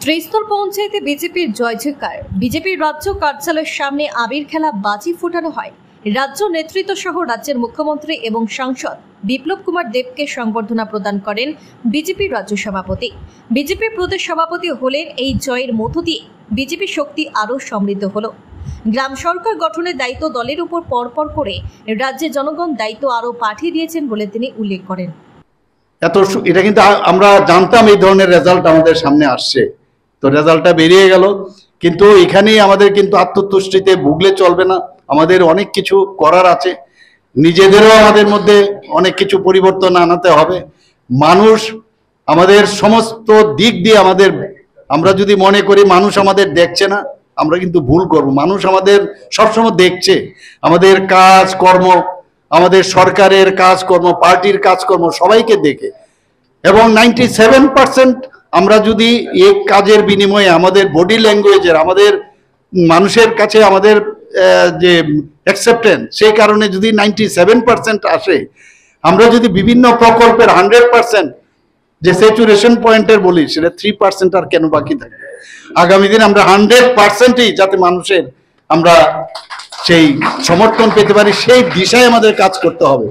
ত্রিস্তর পঞ্চায়েতে বিজেপির জয় জয়কার। বিজেপির রাজ্য কার্যালয়ের সামনে আবির খেলা বাজি ফোটানো হয়। রাজ্য নেতৃত্ব সহ রাজ্যের মুখ্যমন্ত্রী এবং সাংসদ বিপ্লব কুমার দেবকে সংবর্ধনা প্রদান করেন বিজেপির রাজ্য সভাপতি। বিজেপির প্রদেশ সভাপতি হলেন এই জয়ের মধ্য দিয়ে বিজেপি শক্তি আরও সমৃদ্ধ হলো। গ্রাম সরকার গঠনের দায়িত্ব দলের উপর পরপর করে রাজ্যের জনগণ দায়িত্ব আরও পাঠিয়ে দিয়েছেন বলে তিনি উল্লেখ করেন। এটা কিন্তু আমরা জানতাম এই ধরনের রেজাল্ট আমাদের সামনে আসছে, তো রেজাল্টটা বেরিয়ে গেল। কিন্তু এখানেই আমাদের কিন্তু আত্মতুষ্টিতে ভুগলে চলবে না, আমাদের অনেক কিছু করার আছে। নিজেদেরও আমাদের মধ্যে অনেক কিছু পরিবর্তন আনাতে হবে। মানুষ আমাদের সমস্ত দিক দিয়ে আমরা যদি মনে করি মানুষ আমাদের দেখছে না, আমরা কিন্তু ভুল করব। মানুষ আমাদের সবসময় দেখছে, আমাদের কাজকর্ম, আমাদের সরকারের কাজকর্ম, পার্টির কাজকর্ম সবাইকে দেখে। এবং 97% আমরা যদি এই কাজের বিনিময়ে আমাদের বডি ল্যাঙ্গুয়েজের, আমাদের মানুষের কাছে আমাদের যে অ্যাকসেপ্টেন্স, সেই কারণে যদি 97% আসে, আমরা যদি বিভিন্ন প্রকল্পের 100% যে স্যাচুরেশন পয়েন্টের বলি, সেটা 3% আর কেন বাকি থাকে। আগামী দিন আমরা 100%ই যাতে মানুষের আমরা সেই সমর্থন পেতে পারি, সেই দিশায় আমাদের কাজ করতে হবে।